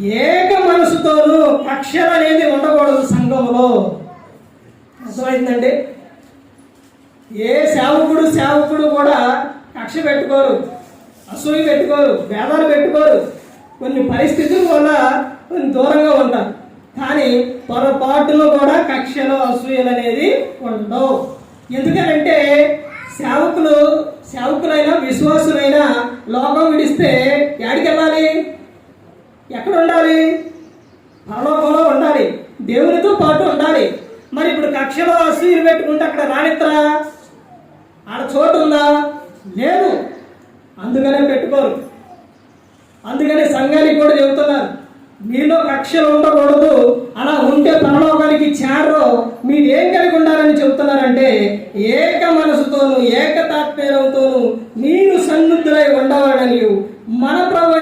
ఏక మనసుతోనూ కక్షలు అనేది ఉండకూడదు సంఘంలో. అర్థమైందండి? ఏ సేవకుడు కూడా కక్ష పెట్టుకోరు, అసూయ పెట్టుకోరు, భేదాలు పెట్టుకోరు. కొన్ని పరిస్థితుల వల్ల కొన్ని దూరంగా ఉంటారు. కానీ పొరపాటులో కూడా కక్షలు అసూయలు అనేది ఉండవు. ఎందుకనంటే సేవకులైనా విశ్వాసులైనా లోకం విడిస్తే ఎక్కడికి వెళ్ళాలి? ఎక్కడ ఉండాలి? పరలోకంలో ఉండాలి, దేవునితో పాటు ఉండాలి. మరి ఇప్పుడు కక్షలో అసూయలు పెట్టుకుంటే అక్కడ రానిత్తరా? ఆడ చోటు ఉందా? లేదు. అందుకనే పెట్టుకోరు. అందుకనే సంఘానికి కూడా చెబుతున్నారు, మీలో కక్షలు ఉండకూడదు. అలా ఉంటే పరలోకానికి చేరరు. మీరు ఏం కలిగి ఉండాలని చెబుతున్నారంటే ఏక మనసుతోను ఏకతాత్పర్యంతోను మీరు సన్నిధులై ఉండవాలని మన ప్రభు